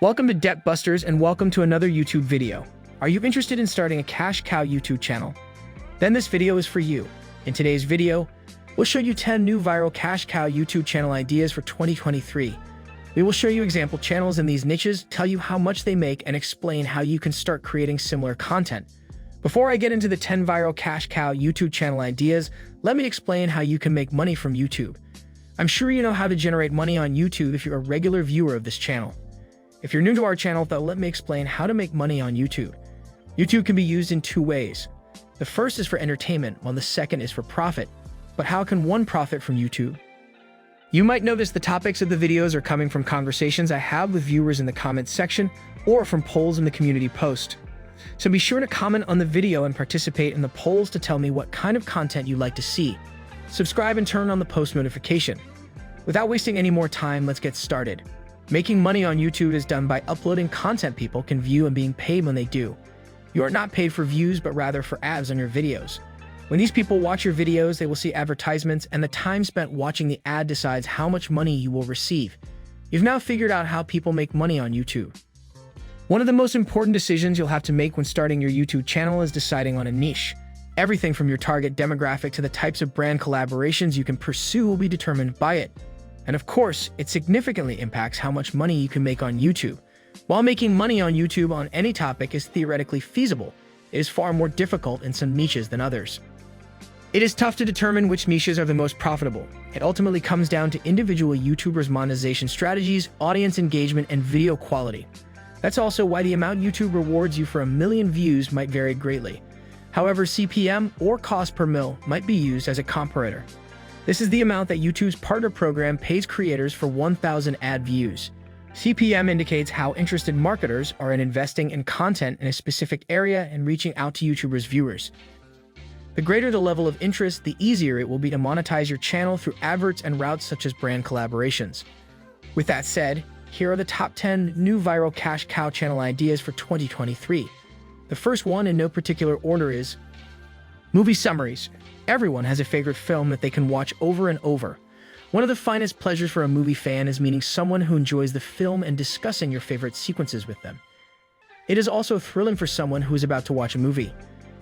Welcome to Debt Busters and welcome to another YouTube video. Are you interested in starting a cash cow YouTube channel? Then this video is for you. In today's video, we'll show you 10 new viral cash cow YouTube channel ideas for 2023. We will show you example channels in these niches, tell you how much they make, and explain how you can start creating similar content. Before I get into the 10 viral cash cow YouTube channel ideas, let me explain how you can make money from YouTube. I'm sure you know how to generate money on YouTube if you're a regular viewer of this channel. If you're new to our channel, though, let me explain how to make money on YouTube. YouTube can be used in two ways. The first is for entertainment, while the second is for profit. But how can one profit from YouTube? You might notice the topics of the videos are coming from conversations I have with viewers in the comments section or from polls in the community post. So be sure to comment on the video and participate in the polls to tell me what kind of content you'd like to see. Subscribe and turn on the post notification. Without wasting any more time, let's get started. Making money on YouTube is done by uploading content people can view and being paid when they do. You are not paid for views, but rather for ads on your videos. When these people watch your videos, they will see advertisements, and the time spent watching the ad decides how much money you will receive. You've now figured out how people make money on YouTube. One of the most important decisions you'll have to make when starting your YouTube channel is deciding on a niche. Everything from your target demographic to the types of brand collaborations you can pursue will be determined by it. And of course, it significantly impacts how much money you can make on YouTube. While making money on YouTube on any topic is theoretically feasible, it is far more difficult in some niches than others. It is tough to determine which niches are the most profitable. It ultimately comes down to individual YouTubers' monetization strategies, audience engagement, and video quality. That's also why the amount YouTube rewards you for 1 million views might vary greatly. However, CPM, or cost per mil, might be used as a comparator. This is the amount that YouTube's partner program pays creators for 1,000 ad views. CPM indicates how interested marketers are in investing in content in a specific area and reaching out to YouTubers' viewers. The greater the level of interest, the easier it will be to monetize your channel through adverts and routes such as brand collaborations. With that said, here are the top 10 new viral cash cow channel ideas for 2023. The first one, in no particular order, is movie summaries. Everyone has a favorite film that they can watch over and over. One of the finest pleasures for a movie fan is meeting someone who enjoys the film and discussing your favorite sequences with them. It is also thrilling for someone who is about to watch a movie.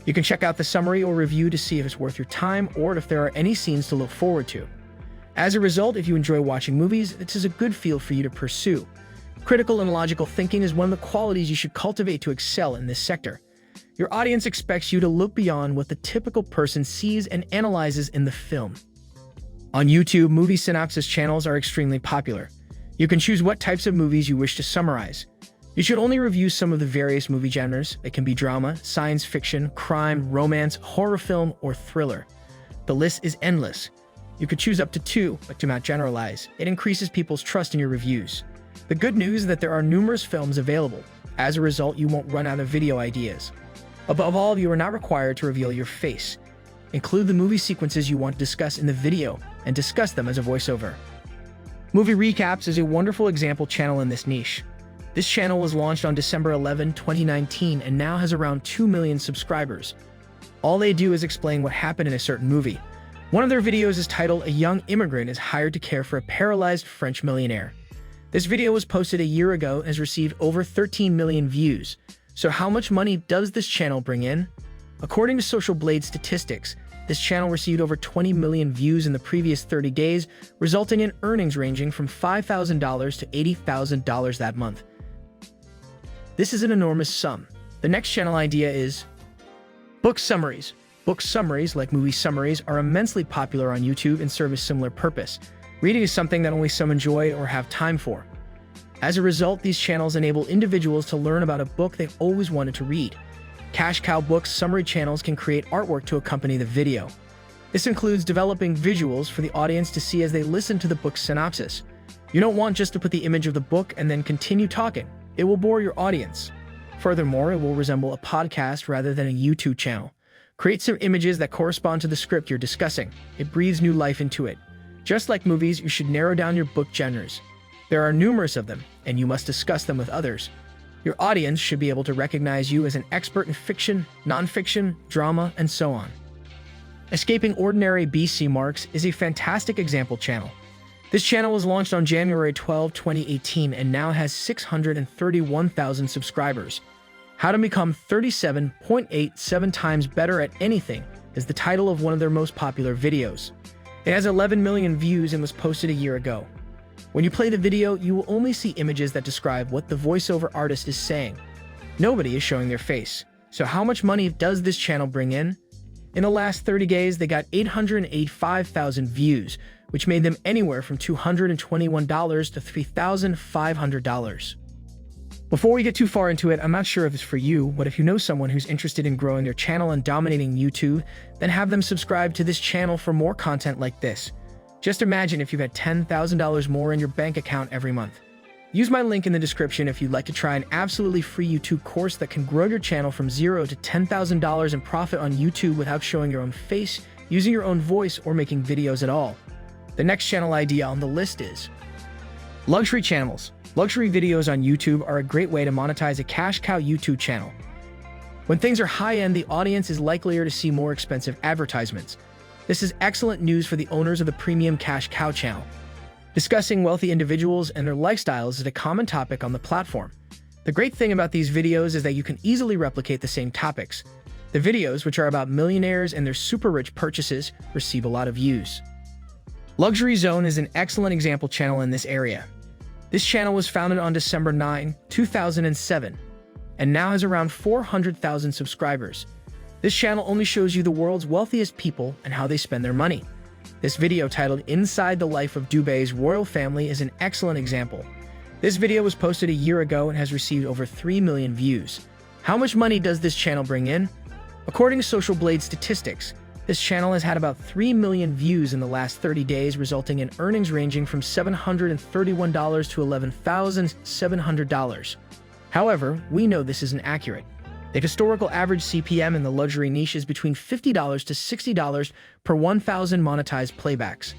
You can check out the summary or review to see if it's worth your time or if there are any scenes to look forward to. As a result, if you enjoy watching movies, this is a good field for you to pursue. Critical and logical thinking is one of the qualities you should cultivate to excel in this sector. Your audience expects you to look beyond what the typical person sees and analyzes in the film. On YouTube, movie synopsis channels are extremely popular. You can choose what types of movies you wish to summarize. You should only review some of the various movie genres. They can be drama, science fiction, crime, romance, horror film, or thriller. The list is endless. You could choose up to 2, but do not generalize. It increases people's trust in your reviews. The good news is that there are numerous films available. As a result, you won't run out of video ideas. Above all, you are not required to reveal your face. Include the movie sequences you want to discuss in the video and discuss them as a voiceover. Movie Recaps is a wonderful example channel in this niche. This channel was launched on December 11, 2019 and now has around 2 million subscribers. All they do is explain what happened in a certain movie. One of their videos is titled "A Young Immigrant is Hired to Care for a Paralyzed French Millionaire." This video was posted a year ago and has received over 13 million views. So how much money does this channel bring in? According to Social Blade statistics, this channel received over 20 million views in the previous 30 days, resulting in earnings ranging from $5,000 to $80,000 that month. This is an enormous sum. The next channel idea is book summaries. Book summaries, like movie summaries, are immensely popular on YouTube and serve a similar purpose. Reading is something that only some enjoy or have time for. As a result, these channels enable individuals to learn about a book they've always wanted to read. Cash cow book summary channels can create artwork to accompany the video. This includes developing visuals for the audience to see as they listen to the book synopsis. You don't want just to put the image of the book and then continue talking. It will bore your audience. Furthermore, it will resemble a podcast rather than a YouTube channel. Create some images that correspond to the script you're discussing. It breathes new life into it. Just like movies, you should narrow down your book genres. There are numerous of them, and you must discuss them with others. Your audience should be able to recognize you as an expert in fiction, nonfiction, drama, and so on. Escaping Ordinary BC Marks is a fantastic example channel. This channel was launched on January 12, 2018 and now has 631,000 subscribers. How to become 37.87 times better at anything is the title of one of their most popular videos. It has 11 million views and was posted a year ago. When you play the video, you will only see images that describe what the voiceover artist is saying. Nobody is showing their face. So how much money does this channel bring in? In the last 30 days, they got 885,000 views, which made them anywhere from $221 to $3,500. Before we get too far into it, I'm not sure if it's for you, but if you know someone who's interested in growing their channel and dominating YouTube, then have them subscribe to this channel for more content like this. Just imagine if you've had $10,000 more in your bank account every month. Use my link in the description if you'd like to try an absolutely free YouTube course that can grow your channel from $0 to $10,000 in profit on YouTube without showing your own face, using your own voice, or making videos at all. The next channel idea on the list is luxury channels. Luxury videos on YouTube are a great way to monetize a cash cow YouTube channel. When things are high-end, the audience is likelier to see more expensive advertisements. This is excellent news for the owners of the premium cash cow channel. Discussing wealthy individuals and their lifestyles is a common topic on the platform. The great thing about these videos is that you can easily replicate the same topics. The videos, which are about millionaires and their super rich purchases, receive a lot of views. Luxury Zone is an excellent example channel in this area. This channel was founded on December 9, 2007, and now has around 400,000 subscribers. This channel only shows you the world's wealthiest people and how they spend their money. This video, titled Inside the Life of Dubai's Royal Family, is an excellent example. This video was posted a year ago and has received over 3 million views. How much money does this channel bring in? According to Social Blade statistics, this channel has had about 3 million views in the last 30 days, resulting in earnings ranging from $731 to $11,700. However, we know this isn't accurate. The historical average CPM in the luxury niche is between $50 to $60 per 1,000 monetized playbacks.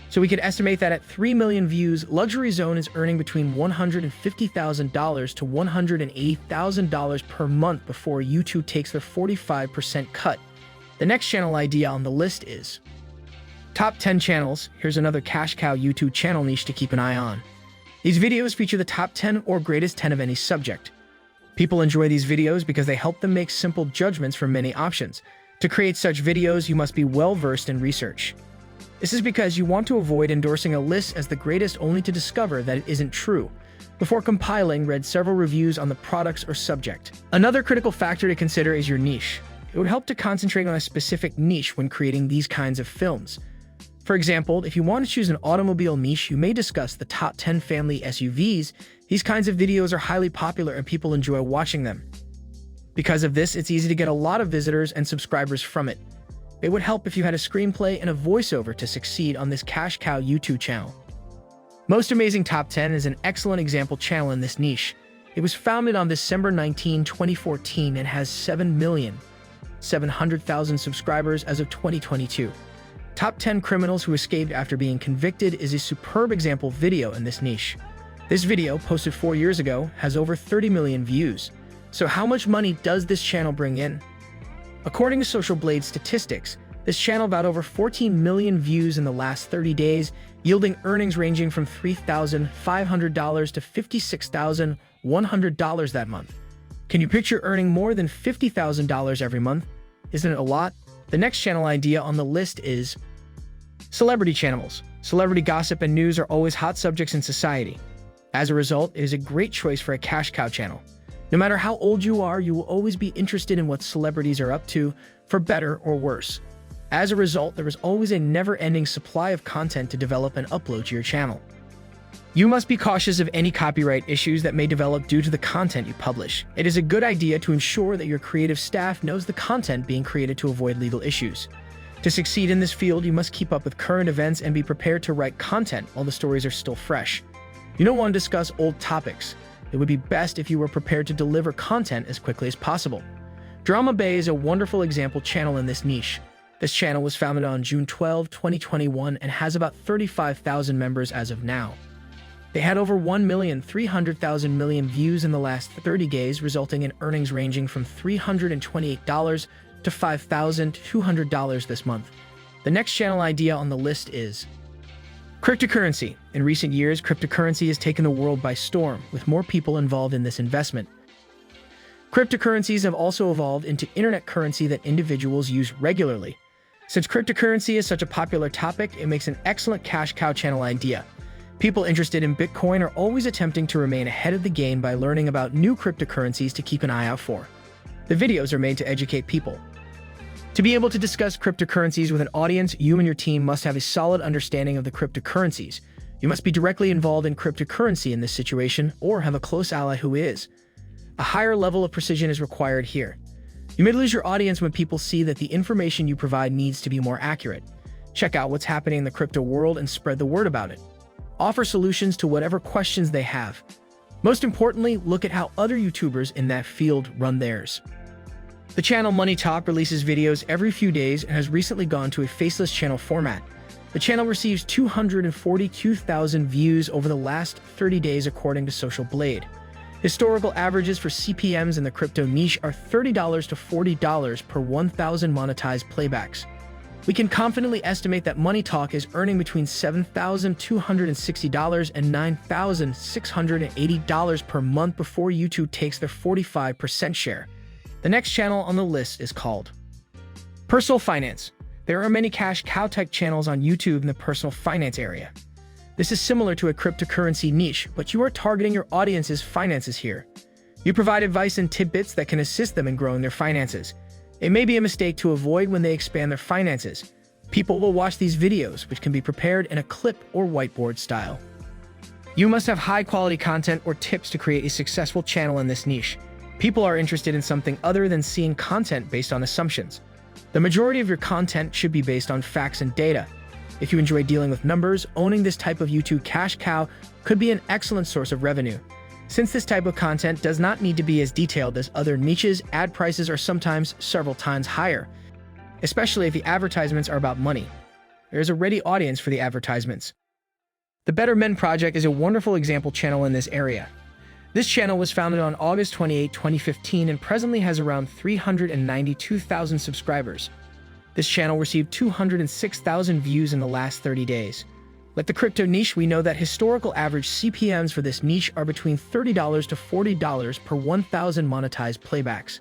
So we could estimate that at 3 million views, Luxury Zone is earning between $150,000 to $180,000 per month before YouTube takes their 45% cut. The next channel idea on the list is Top 10 Channels. Here's another cash cow YouTube channel niche to keep an eye on. These videos feature the top 10 or greatest 10 of any subject. People enjoy these videos because they help them make simple judgments from many options. To create such videos, you must be well-versed in research. This is because you want to avoid endorsing a list as the greatest only to discover that it isn't true. Before compiling, read several reviews on the products or subject. Another critical factor to consider is your niche. It would help to concentrate on a specific niche when creating these kinds of films. For example, if you want to choose an automobile niche, you may discuss the top 10 family SUVs. These kinds of videos are highly popular and people enjoy watching them. Because of this, it's easy to get a lot of visitors and subscribers from it. It would help if you had a screenplay and a voiceover to succeed on this cash cow YouTube channel. Most Amazing Top 10 is an excellent example channel in this niche. It was founded on December 19, 2014 and has 7,700,000 subscribers as of 2022. Top 10 Criminals Who Escaped After Being Convicted is a superb example video in this niche. This video, posted 4 years ago, has over 30 million views. So how much money does this channel bring in? According to Social Blade statistics, this channel got over 14 million views in the last 30 days, yielding earnings ranging from $3,500 to $56,100 that month. Can you picture earning more than $50,000 every month? Isn't it a lot? The next channel idea on the list is celebrity channels. Celebrity gossip and news are always hot subjects in society. As a result, it is a great choice for a cash cow channel. No matter how old you are, you will always be interested in what celebrities are up to, for better or worse. As a result, there is always a never-ending supply of content to develop and upload to your channel. You must be cautious of any copyright issues that may develop due to the content you publish. It is a good idea to ensure that your creative staff knows the content being created to avoid legal issues. To succeed in this field, you must keep up with current events and be prepared to write content while the stories are still fresh. You don't want to discuss old topics. It would be best if you were prepared to deliver content as quickly as possible. Drama Bay is a wonderful example channel in this niche. This channel was founded on June 12, 2021 and has about 35,000 members as of now. They had over 1,300,000 views in the last 30 days, resulting in earnings ranging from $328 to $5,200 this month. The next channel idea on the list is Cryptocurrency. In recent years, cryptocurrency has taken the world by storm, with more people involved in this investment. Cryptocurrencies have also evolved into internet currency that individuals use regularly. Since cryptocurrency is such a popular topic, it makes an excellent cash cow channel idea. People interested in Bitcoin are always attempting to remain ahead of the game by learning about new cryptocurrencies to keep an eye out for. The videos are made to educate people. To be able to discuss cryptocurrencies with an audience, you and your team must have a solid understanding of the cryptocurrencies. You must be directly involved in cryptocurrency in this situation, or have a close ally who is. A higher level of precision is required here. You may lose your audience when people see that the information you provide needs to be more accurate. Check out what's happening in the crypto world and spread the word about it. Offer solutions to whatever questions they have. Most importantly, look at how other YouTubers in that field run theirs. The channel Money Talk releases videos every few days and has recently gone to a faceless channel format. The channel receives 242,000 views over the last 30 days according to Social Blade. Historical averages for CPMs in the crypto niche are $30 to $40 per 1,000 monetized playbacks. We can confidently estimate that Money Talk is earning between $7,260 and $9,680 per month before YouTube takes their 45% share. The next channel on the list is called Personal Finance. There are many cash cow type channels on YouTube in the personal finance area. This is similar to a cryptocurrency niche, but you are targeting your audience's finances here. You provide advice and tidbits that can assist them in growing their finances. It may be a mistake to avoid when they expand their finances. People will watch these videos, which can be prepared in a clip or whiteboard style. You must have high-quality content or tips to create a successful channel in this niche. People are interested in something other than seeing content based on assumptions. The majority of your content should be based on facts and data. If you enjoy dealing with numbers, owning this type of YouTube cash cow could be an excellent source of revenue. Since this type of content does not need to be as detailed as other niches, ad prices are sometimes several times higher, especially if the advertisements are about money. There is a ready audience for the advertisements. The Better Men Project is a wonderful example channel in this area. This channel was founded on August 28, 2015 and presently has around 392,000 subscribers. This channel received 206,000 views in the last 30 days. Like the crypto niche, we know that historical average CPMs for this niche are between $30 to $40 per 1,000 monetized playbacks.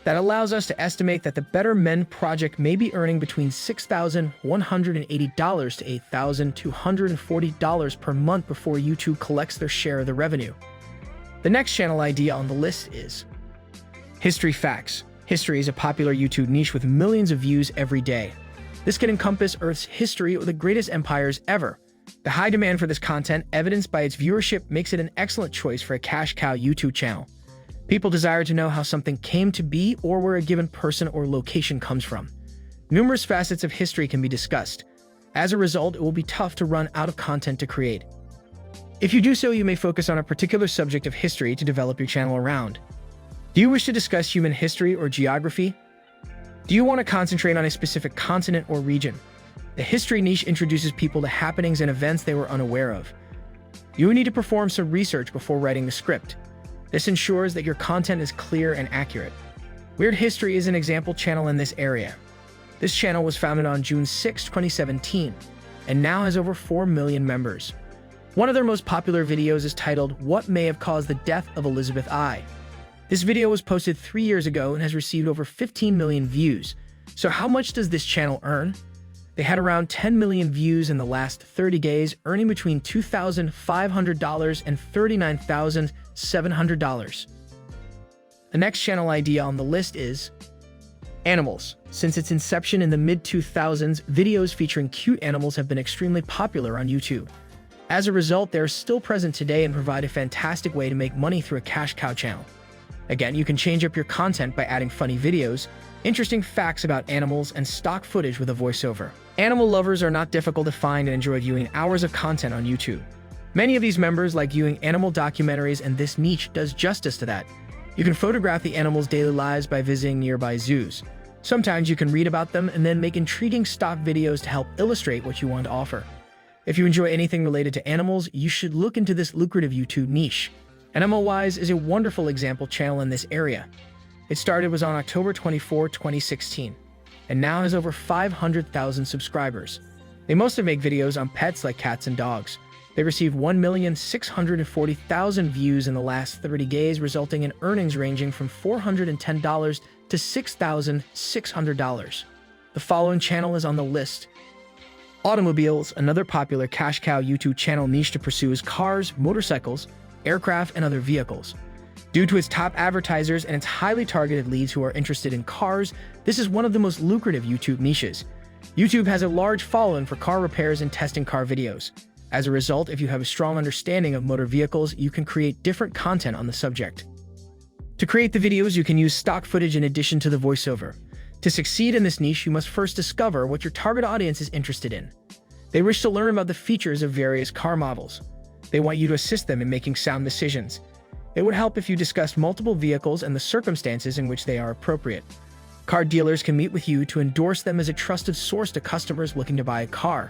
That allows us to estimate that the Better Men Project may be earning between $6,180 to $8,240 per month before YouTube collects their share of the revenue. The next channel idea on the list is History Facts. History is a popular YouTube niche with millions of views every day. This can encompass Earth's history or the greatest empires ever. The high demand for this content, evidenced by its viewership, makes it an excellent choice for a cash cow YouTube channel. People desire to know how something came to be or where a given person or location comes from. Numerous facets of history can be discussed. As a result, it will be tough to run out of content to create. If you do so, you may focus on a particular subject of history to develop your channel around. Do you wish to discuss human history or geography? Do you want to concentrate on a specific continent or region? The history niche introduces people to happenings and events they were unaware of. You need to perform some research before writing the script. This ensures that your content is clear and accurate. Weird History is an example channel in this area. This channel was founded on June 6, 2017, and now has over 4 million members. One of their most popular videos is titled, What May Have Caused the Death of Elizabeth I? This video was posted 3 years ago and has received over 15 million views. So how much does this channel earn? They had around 10 million views in the last 30 days, earning between $2,500 and $39,700. The next channel idea on the list is Animals. Since its inception in the mid-2000s, videos featuring cute animals have been extremely popular on YouTube. As a result, they are still present today and provide a fantastic way to make money through a cash cow channel. Again, you can change up your content by adding funny videos, interesting facts about animals, and stock footage with a voiceover. Animal lovers are not difficult to find and enjoy viewing hours of content on YouTube. Many of these members like viewing animal documentaries, and this niche does justice to that. You can photograph the animals' daily lives by visiting nearby zoos. Sometimes you can read about them and then make intriguing stock videos to help illustrate what you want to offer. If you enjoy anything related to animals, you should look into this lucrative YouTube niche. Animal-Wise is a wonderful example channel in this area. It was on October 24, 2016, and now has over 500,000 subscribers. They mostly make videos on pets like cats and dogs. They received 1,640,000 views in the last 30 days, resulting in earnings ranging from $410 to $6,600. The following channel is on the list. Automobiles. Another popular cash cow YouTube channel niche to pursue is cars, motorcycles, aircraft, and other vehicles. Due to its top advertisers and its highly targeted leads who are interested in cars, this is one of the most lucrative YouTube niches. YouTube has a large following for car repairs and testing car videos. As a result, if you have a strong understanding of motor vehicles, you can create different content on the subject. To create the videos, you can use stock footage in addition to the voiceover. To succeed in this niche, you must first discover what your target audience is interested in. They wish to learn about the features of various car models. They want you to assist them in making sound decisions. It would help if you discussed multiple vehicles and the circumstances in which they are appropriate. Car dealers can meet with you to endorse them as a trusted source to customers looking to buy a car.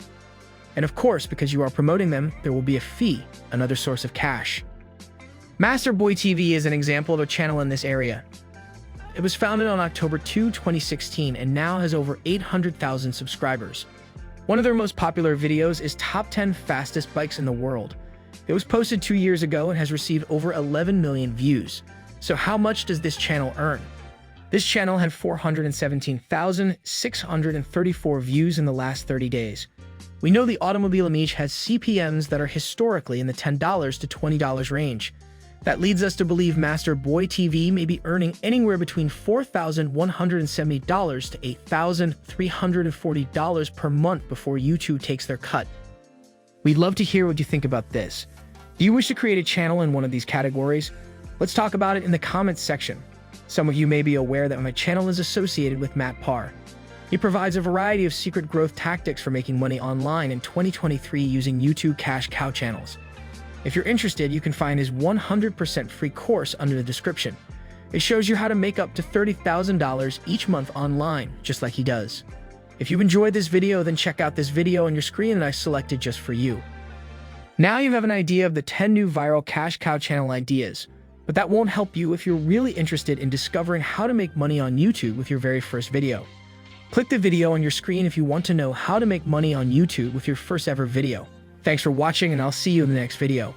And of course, because you are promoting them, there will be a fee, another source of cash. Master Boy TV is an example of a channel in this area. It was founded on October 2, 2016 and now has over 800,000 subscribers. One of their most popular videos is Top 10 Fastest Bikes in the World. It was posted 2 years ago and has received over 11 million views. So how much does this channel earn? This channel had 417,634 views in the last 30 days. We know the automobile niche has CPMs that are historically in the $10 to $20 range. That leads us to believe Master Boy TV may be earning anywhere between $4,170 to $8,340 per month before YouTube takes their cut. We'd love to hear what you think about this. Do you wish to create a channel in one of these categories? Let's talk about it in the comments section. Some of you may be aware that my channel is associated with Matt Parr. He provides a variety of secret growth tactics for making money online in 2023 using YouTube cash cow channels. If you're interested, you can find his 100% free course under the description. It shows you how to make up to $30,000 each month online, just like he does. If you enjoyed this video, then check out this video on your screen that I selected just for you. Now you have an idea of the 10 new viral cash cow channel ideas, but that won't help you if you're really interested in discovering how to make money on YouTube with your very first video. Click the video on your screen if you want to know how to make money on YouTube with your first ever video. Thanks for watching, and I'll see you in the next video.